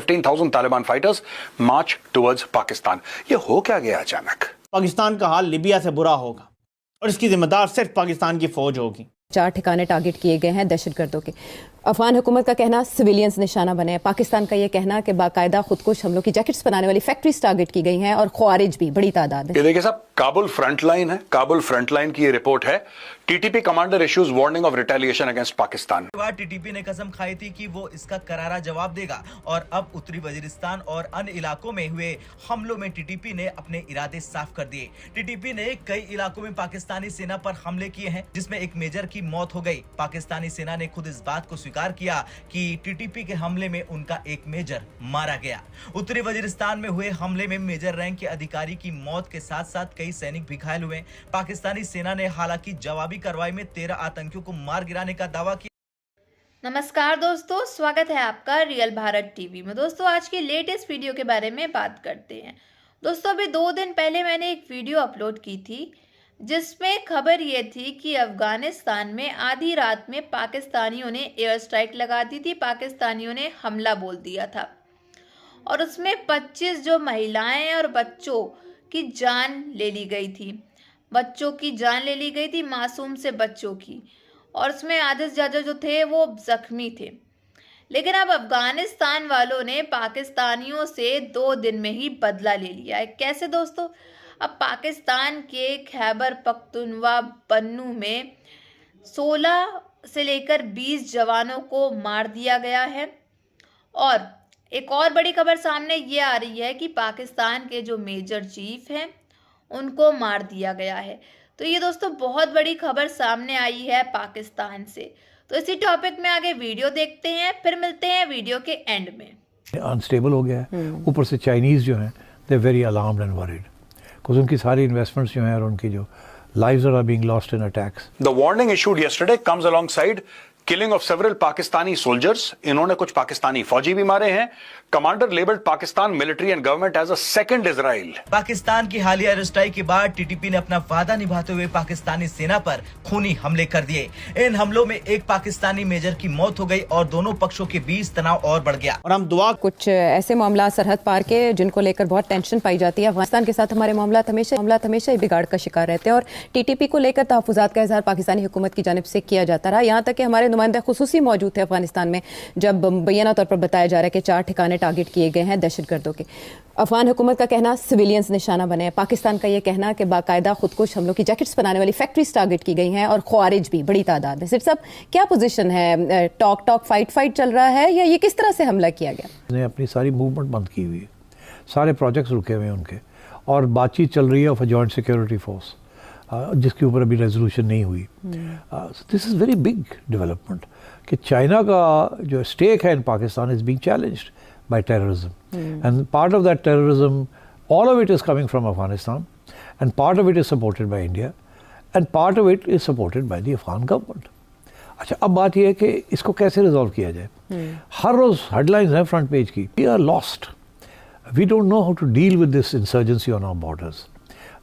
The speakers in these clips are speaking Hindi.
15,000 तालिबान फाइटर्स मार्च टुवर्ड्स पाकिस्तान। ये हो क्या गया अचानक? पाकिस्तान का हाल लीबिया से बुरा होगा और इसकी जिम्मेदार सिर्फ पाकिस्तान की फौज होगी। 4 ठिकाने टारगेट किए गए हैं दहशतगर्दों के। अफगान हुकूमत का कहना सिविलियंस निशाना बने हैं। पाकिस्तान का यह कहना कि बाकायदा खुदकुश हमलों की जैकेट्स बनाने वाली फैक्ट्रीज टारगेट की गई हैं और ख्वारिज भी बड़ी तादाद में। ये देखिए साहब, काबुल फ्रंटलाइन है, काबुल फ्रंटलाइन की ये रिपोर्ट है। TTP commander issues warning of retaliation against Pakistan. TTP ने कसम खाई थी कि वो इसका करारा जवाब देगा और अब उत्तरी वजीरिस्तान और अन्य इलाकों में हुए हमलों में टीटीपी ने अपने इरादे साफ कर दिए। टीटीपी ने कई इलाकों में पाकिस्तानी सेना पर हमले किए हैं जिसमें एक मेजर की मौत हो गई। पाकिस्तानी सेना ने खुद इस बात को स्वीकार किया कि टीटीपी के हमले में उनका एक मेजर मारा गया। उत्तरी वजीरिस्तान में हुए हमले में मेजर रैंक के अधिकारी की मौत के साथ साथ कई सैनिक भी घायल हुए। पाकिस्तानी सेना ने हालांकि जवाबी कार्रवाई में 13 आतंकियों को मार गिराने का दावा किया। नमस्कार दोस्तों, स्वागत है आपका रियल भारत टीवी में। दोस्तों, आज की लेटेस्ट वीडियो के बारे में बात करते हैं। दोस्तों, अभी 2 दिन पहले मैंने एक वीडियो अपलोड की थी जिसमें खबर ये थी कि अफगानिस्तान में आधी रात में पाकिस्तानियों ने एयर स्ट्राइक लगा दी थी। पाकिस्तानियों ने हमला बोल दिया था और उसमें 25 जो महिलाएं और बच्चों की जान ले ली गई थी। बच्चों की जान ले ली गई थी, मासूम से बच्चों की, और उसमें आधे से ज़्यादा जो थे वो जख्मी थे। लेकिन अब अफगानिस्तान वालों ने पाकिस्तानियों से 2 दिन में ही बदला ले लिया है। कैसे दोस्तों? अब पाकिस्तान के खैबर पख्तूनख्वा पन्नू में 16 से लेकर 20 जवानों को मार दिया गया है। और एक और बड़ी खबर सामने ये आ रही है कि पाकिस्तान के जो मेजर चीफ हैं उनको मार दिया गया है। तो ये दोस्तों बहुत बड़ी खबर सामने आई है पाकिस्तान से। तो इसी टॉपिक में आगे वीडियो देखते हैं, फिर मिलते हैं वीडियो के एंड में। अनस्टेबल हो गया है, ऊपर से चाइनीज़ जो हैं they very alarmed and worried because उनकी सारी इन्वेस्टमेंट्स जो हैं और उनकी जो lives are being lost in attacks. The warning issued yesterday comes alongside killing of several Pakistani soldiers. इन्होंने कुछ पाकिस्तानी फौजी भी मारे हैं। Commander labelled Pakistan military and government as a second Israel. Pakistan की हालिया एयर स्ट्राइक के बाद टीटीपी ने अपना वादा निभाते हुए पाकिस्तानी सेना पर खूनी हमले कर दिए। इन हमलों में एक पाकिस्तानी मेजर की मौत हो गई और दोनों पक्षों के बीच तनाव और बढ़ गया। और हम दुआ कुछ ऐसे मामला सरहद पार के जिनको लेकर बहुत टेंशन पाई जाती है। अफगानिस्तान के साथ हमारे मामला हमेशा ही बिगाड़ का शिकार रहते हैं और टीटीपी को लेकर तहफ़्फ़ुज़ात का इज़हार पाकिस्तानी हुकूमत की जानिब से किया जाता रहा। यहाँ तक कि हमारे नुमाइंदे खुसूसी मौजूद थे अफगानिस्तान में जब मुबैना तौर पर बताया जा रहा है कि 4 ठिकाने टारगेट किए गए हैं दहशतगर्दों के। अफगान हुकूमत का कहना सिविलियंस निशाना बने हैं। पाकिस्तान का यह कहना कि बाकायदा खुदकुश हमलों की जैकेट्स बनाने वाली फैक्ट्रीज टारगेट की गई हैं और ख्वारिज भी बड़ी तादाद में। सिर्फ सब क्या पोजीशन है? टॉक फाइट चल रहा है या ये किस तरह से हमला किया गया? ने अपनी सारी मूवमेंट बंद की हुई है, सारे प्रोजेक्ट्स रुके हुए हैं उनके, और बातचीत चल रही है of a joint security force जिसके ऊपर अभी रेजोल्यूशन नहीं हुई। This is very big development कि चाइना का जो स्टेक है in Pakistan is being challenged by terrorism. And part of that terrorism, all of it is coming from Afghanistan, and part of it is supported by India, and part of it is supported by the Afghan government. अच्छा, अब बात यह है कि इसको कैसे रिजॉल्व किया जाए। हर रोज़ हेडलाइंस हैं फ्रंट पेज की, we are lost, we don't know how to deal with this insurgency on our borders.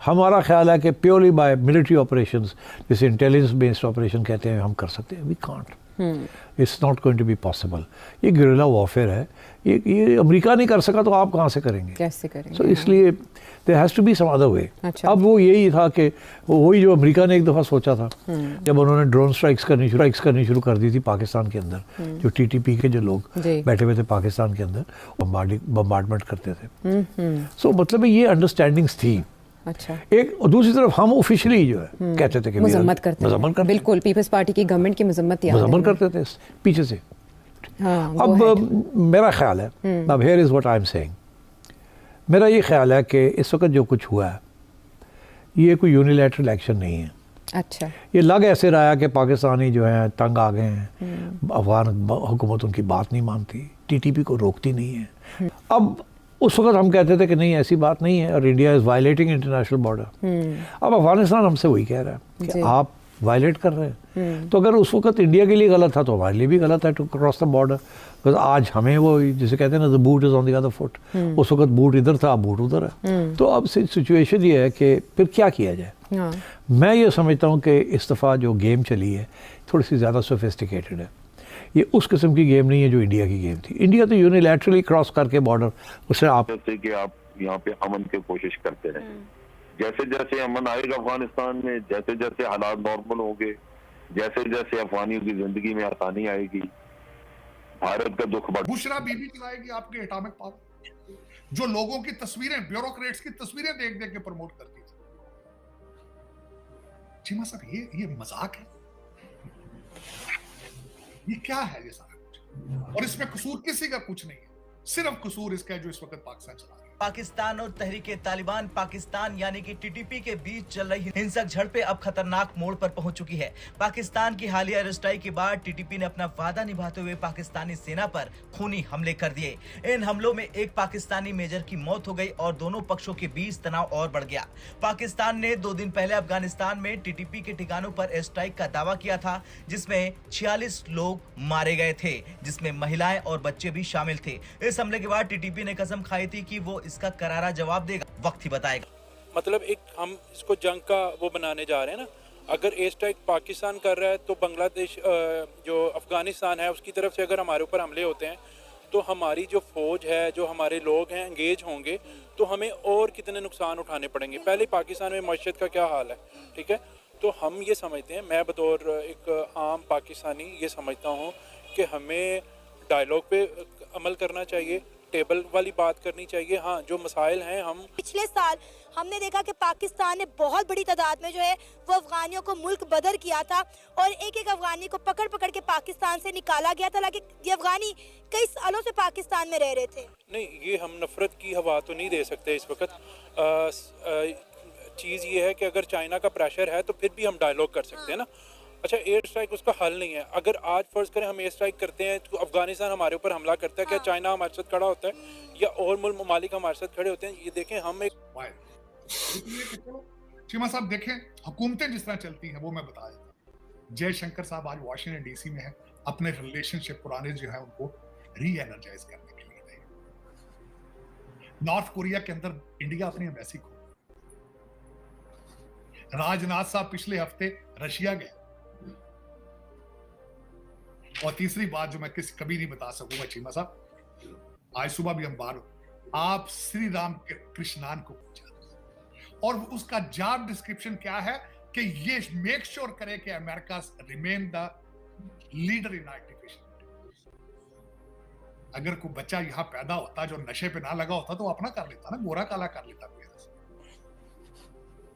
हमारा ख्याल है कि प्योरली बाय मिलिट्री ऑपरेशंस, जैसे इंटेलिजेंस बेस्ड ऑपरेशन कहते हैं, हम कर सकते हैं। We can't, it's not going to be possible. ये गुरिल्ला वॉरफेयर है, ये अमेरिका नहीं कर सका तो आप कहाँ से करेंगे? कैसे करेंगे? सो इसलिए there has to be some other way. अच्छा। अब वो यही था कि वही जो अमेरिका ने एक दफ़ा सोचा था जब उन्होंने ड्रोन स्ट्राइक्स करनी शुरू कर दी थी पाकिस्तान के अंदर, जो टीटीपी के जो लोग बैठे हुए थे पाकिस्तान के अंदर बम्बार्डमेंट करते थे। सो मतलब ये अंडरस्टैंडिंग्स थी। अच्छा। एक और दूसरी तरफ हम ऑफिशियली जो है कहते थे कि मजम्मत करते, बिल्कुल पीपल्स पार्टी की गवर्नमेंट की मजम्मत करते थे पीछे से। हाँ, अब मेरा ख्याल है, अब here is what I am saying, मेरा ये ख्याल है कि इस वक्त जो कुछ हुआ है ये कोई यूनिलैटरल एक्शन नहीं है। अच्छा। ये लग ऐसे रहा है कि पाकिस्तानी जो हैं तंग आ गए हैं, अफगान हुकूमत उनकी बात नहीं मानती, टीटीपी को रोकती नहीं है। अब उस वक्त हम कहते थे कि नहीं ऐसी बात नहीं है और India is violating international border. अब अफगानिस्तान हमसे वही कह रहा है कि आप वायलेट कर रहे हैं। तो अगर उस वक्त इंडिया के लिए गलत था तो हमारे लिए भी गलत है to cross the border. Because आज हमें वो जिसे कहते हैं ना, the boot is on the other foot, उस वक्त बूट इधर था, अब बूट उधर है। तो अब सिचुएशन ये है कि फिर क्या किया जाए। मैं ये समझता हूँ कि इस दफ़ा जो गेम चली है थोड़ी सी ज़्यादा सोफिस्टिकेटेड है। ये उस किस्म की गेम नहीं है जो इंडिया की गेम थी। इंडिया तो यूनिलैटरली क्रॉस करके बॉर्डर उससे आप जैसे कि आप यहाँ पे अमन की कोशिश करते रहे, जैसे जैसे अमन आएगा अफगानिस्तान में, जैसे जैसे हालात नॉर्मल होंगे, जैसे जैसे अफगानियों की जिंदगी में आसानी आएगी, भारत का दुख बढ़। बुशरा बीबी चलाएगी आपके एटॉमिक पावर, जो लोगों की तस्वीरें, ब्यूरोक्रेट्स की तस्वीरें देख देख के प्रमोट करती थी। चीमा साहब ये मजाक है, ये क्या है ये सारा कुछ? और इसमें कसूर किसी का कुछ नहीं है, सिर्फ कसूर इसका है जो इस वक्त पाकिस्तान चला रहा है। पाकिस्तान और तहरीके तालिबान पाकिस्तान यानी कि टीटीपी के बीच चल रही हिंसक झड़पें अब खतरनाक मोड़ पर पहुंच चुकी है। पाकिस्तान की हालिया एयर स्ट्राइक के बाद टीटीपी ने अपना वादा निभाते हुए पाकिस्तानी सेना पर खूनी हमले कर दिए। इन हमलों में एक पाकिस्तानी मेजर की मौत हो गई और दोनों पक्षों के बीच तनाव और बढ़ गया। पाकिस्तान ने 2 दिन पहले अफगानिस्तान में टीटीपी के ठिकानों पर एयर स्ट्राइक का दावा किया था, जिसमें 46 लोग मारे गए थे, जिसमें महिलाएं और बच्चे भी शामिल थे। इस हमले के बाद टीटीपी ने कसम खाई थी कि वो इसका करारा जवाब देगा, वक्त ही बताएगा। मतलब एक हम इसको जंग का वो बनाने जा रहे हैं ना, अगर एयर स्ट्राइक पाकिस्तान कर रहा है तो बांग्लादेश जो अफगानिस्तान है उसकी तरफ से अगर हमारे ऊपर हमले होते हैं तो हमारी जो फौज है, जो हमारे लोग हैं एंगेज होंगे तो हमें और कितने नुकसान उठाने पड़ेंगे। पहले पाकिस्तान में मईशत का क्या हाल है, ठीक है। तो हम ये समझते हैं, मैं बतौर एक आम पाकिस्तानी ये समझता हूँ कि हमें डायलॉग पे अमल करना चाहिए, टेबल वाली बात करनी चाहिए। हाँ, जो मसाइल हैं हम पिछले साल हमने देखा कि पाकिस्तान ने बहुत बड़ी तादाद में जो है वो अफगानियों को मुल्क बदर किया था और एक एक अफगानी को पकड़ पकड़ के पाकिस्तान से निकाला गया था, हालांकि ये अफगानी कई सालों से पाकिस्तान में रह रहे थे। नहीं, ये हम नफरत की हवा तो नहीं दे सकते इस वक्त। चीज़ ये है कि अगर चाइना का प्रेशर है तो फिर भी हम डायलॉग कर सकते हैं ना। अच्छा, एयर स्ट्राइक उसका हल नहीं है। अगर आज फर्ज करें हम एयर स्ट्राइक करते हैं तो अफगानिस्तान हमारे ऊपर हमला करता है, क्या चाइना हमारे साथ खड़ा होता है या और मुल्क ममालिक हमारे साथ खड़े होते हैं? ये देखें, हम एक चीमा साहब देखें, हुकूमतें जिस तरह चलती हैं वो मैं बता देता हूँ। जयशंकर साहब आज वाशिंगटन डीसी में है, अपने रिलेशनशिप पुराने जो है उनको री एनर्जाइज करने के लिए गए। नॉर्थ कोरिया के अंदर इंडिया अपनी एम्बेसी को, राजनाथ साहब पिछले हफ्ते रशिया गए। और तीसरी बात जो मैं कभी नहीं बता सकूंगा चीमा साहब, आज सुबह भी हम बाहर, आप श्री राम कृष्णान को पूछा और उसका जॉब डिस्क्रिप्शन क्या है कि ये मेक श्योर करे कि America remain the leader in artificial. अगर कोई बच्चा यहां पैदा होता जो नशे पे ना लगा होता तो अपना कर लेता ना, गोरा काला कर लेता।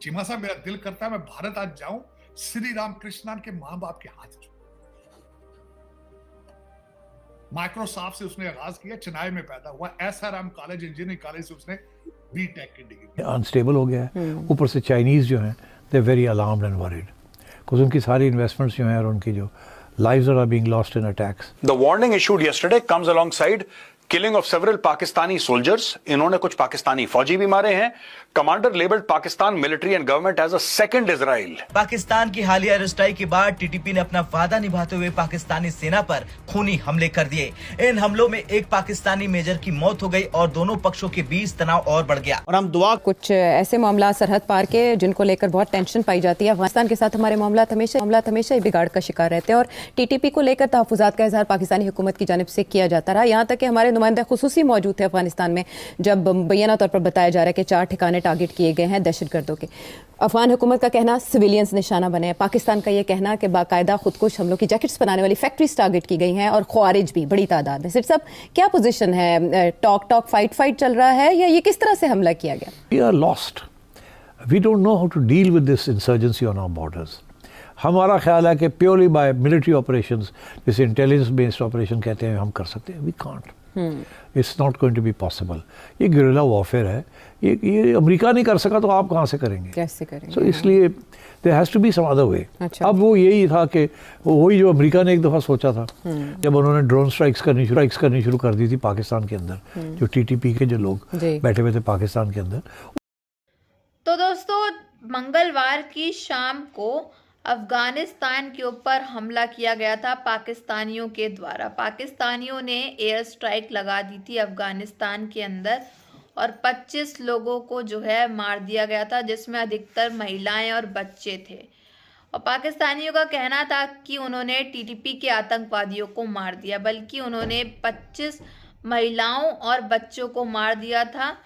चीमा साहब, मेरा दिल करता है मैं भारत आज जाऊं, श्री राम कृष्णान के मां बाप के हाथ छूं। माइक्रोसॉफ्ट से उसने आगाज किया, चेन्नई में पैदा हुआ, एसआरएम कॉलेज इंजीनियरिंग कॉलेज से उसने बीटेक की डिग्री। अनस्टेबल हो गया है, ऊपर से चाइनीज जो हैं they very alarmed and worried, because उनकी सारी इन्वेस्टमेंट्स जो हैं और उनकी जो lives are being lost in attacks. The warning issued yesterday comes alongside killing of several Pakistani soldiers. इन्होंने कुछ पाकिस्तानी फौजी भी मारे हैं. Commander labeled Pakistan military and government as a second Israel. Pakistan की हालिया एयर स्ट्राइक के बाद टीटीपी ने अपना वादा निभाते हुए पाकिस्तानी सेना पर खूनी हमले कर दिए। इन हमलों में एक पाकिस्तानी मेजर की मौत हो गई और दोनों पक्षों के बीच तनाव और बढ़ गया। और हम दुआ कुछ ऐसे मामला सरहद पार के जिनको लेकर बहुत टेंशन पाई जाती है। अफगानिस्तान के साथ हमारे मामला हमेशा ही बिगाड़ का शिकार रहते हैं और टीटीपी को लेकर तहफ़्फ़ुज़ात का इज़हार पाकिस्तानी हुकूमत की जानिब से किया जाता रहा। यहाँ तक कि हमारे नुमाइंदे खुसूसी मौजूद थे अफगानिस्तान में, जब मुबैना तौर पर बताया जा रहा है कि 4 ठिकाने टारगेट किए गए हैं दहशतगर्दों के। अफगान हुकूमत का कहना सिविलियंस निशाना बने हैं, पाकिस्तान का ये कहना कि बाकायदा खुदकुश हमलों की जैकेट्स बनाने वाली फैक्ट्रीज टारगेट की गई हैं और ख्वारिज भी बड़ी तादाद में। सिर्फ सब क्या पोजीशन है, टॉक फाइट चल रहा है या ये किस तरह से हमला किया गया? We are lost. We don't know how to deal with this insurgency on our borders. हमारा ख्याल है कि प्योरली बाय मिलिट्री ऑपरेशंस, जैसे इंटेलिजेंस बेस्ड ऑपरेशन कहते हैं, हम कर सकते हैं। We can't, it's not going to be possible. ये गुरिल्ला वॉरफेयर है, ये अमेरिका नहीं कर सका तो आप कहाँ से करेंगे? कैसे करेंगे? So, इसलिए there has to be some other way. अच्छा। अब वो यही था कि वही जो अमेरिका ने एक दफ़ा सोचा था जब उन्होंने ड्रोन स्ट्राइक्स करनी शुरू कर दी थी पाकिस्तान के अंदर, जो टीटीपी के जो लोग बैठे हुए थे पाकिस्तान के अंदर। तो दोस्तों, मंगलवार की शाम को अफगानिस्तान के ऊपर हमला किया गया था पाकिस्तानियों के द्वारा। पाकिस्तानियों ने एयर स्ट्राइक लगा दी थी अफगानिस्तान के अंदर और 25 लोगों को जो है मार दिया गया था, जिसमें अधिकतर महिलाएं और बच्चे थे। और पाकिस्तानियों का कहना था कि उन्होंने टीटीपी के आतंकवादियों को मार दिया, बल्कि उन्होंने 25 महिलाओं और बच्चों को मार दिया था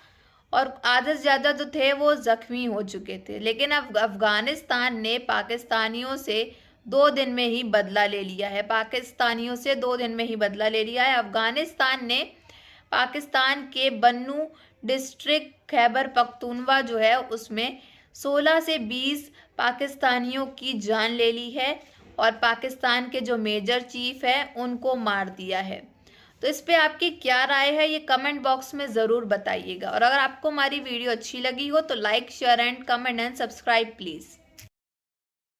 और आधे से ज़्यादा जो थे वो जख्मी हो चुके थे। लेकिन अब अफगानिस्तान ने पाकिस्तानियों से 2 दिन में ही बदला ले लिया है। पाकिस्तानियों से 2 दिन में ही बदला ले लिया है। अफगानिस्तान ने पाकिस्तान के बन्नू डिस्ट्रिक्ट खैबर पख्तूनवा जो है उसमें 16 से 20 पाकिस्तानियों की जान ले ली है और पाकिस्तान के जो मेजर चीफ है उनको मार दिया है। तो इस पे आपकी क्या राय है ये कमेंट बॉक्स में ज़रूर बताइएगा। और अगर आपको हमारी वीडियो अच्छी लगी हो तो like, share and comment and subscribe please.